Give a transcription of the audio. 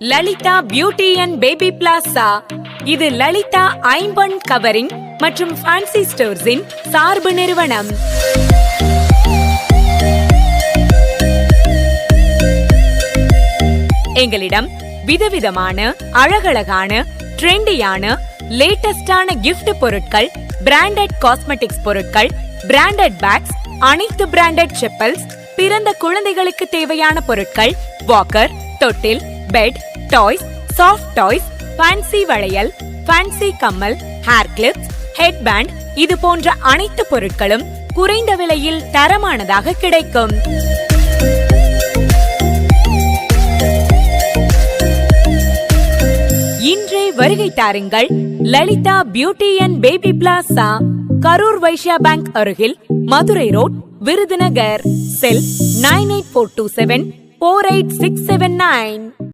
Lalitha beauty and baby plaza. இது லலிதா ஐம்பொன் covering மற்றும் ஃபேன்சி ஸ்டோர்ஸின் சார்பு நிறுவனம். எங்களிடம் விதவிதமான அழகழகான ட்ரெண்டியான லேட்டஸ்டான கிஃப்ட் பொருட்கள், பிராண்டட் காஸ்மெட்டிக்ஸ் பொருட்கள், பிராண்டட் பேக்ஸ், அனைத்து பிராண்டட் செப்பல்ஸ், பிறந்த குழந்தைகளுக்கு தேவையான பொருட்கள், வாக்கர், தொட்டில், bed, toys, soft toys, fancy வளையல், ஃபேன்சி கம்மல், ஹேர் கிளிப்ஸ், ஹெட் பேண்ட், இது போன்ற அனைத்து பொருட்களும் குறைந்த விலையில் தரமானதாக கிடைக்கும். இன்றே வருகை தாருங்கள். Lalitha beauty and baby plaza, Karur Vaishya bank அருகில், மதுரை ரோட், விருதுநகர். செல் 9842748679.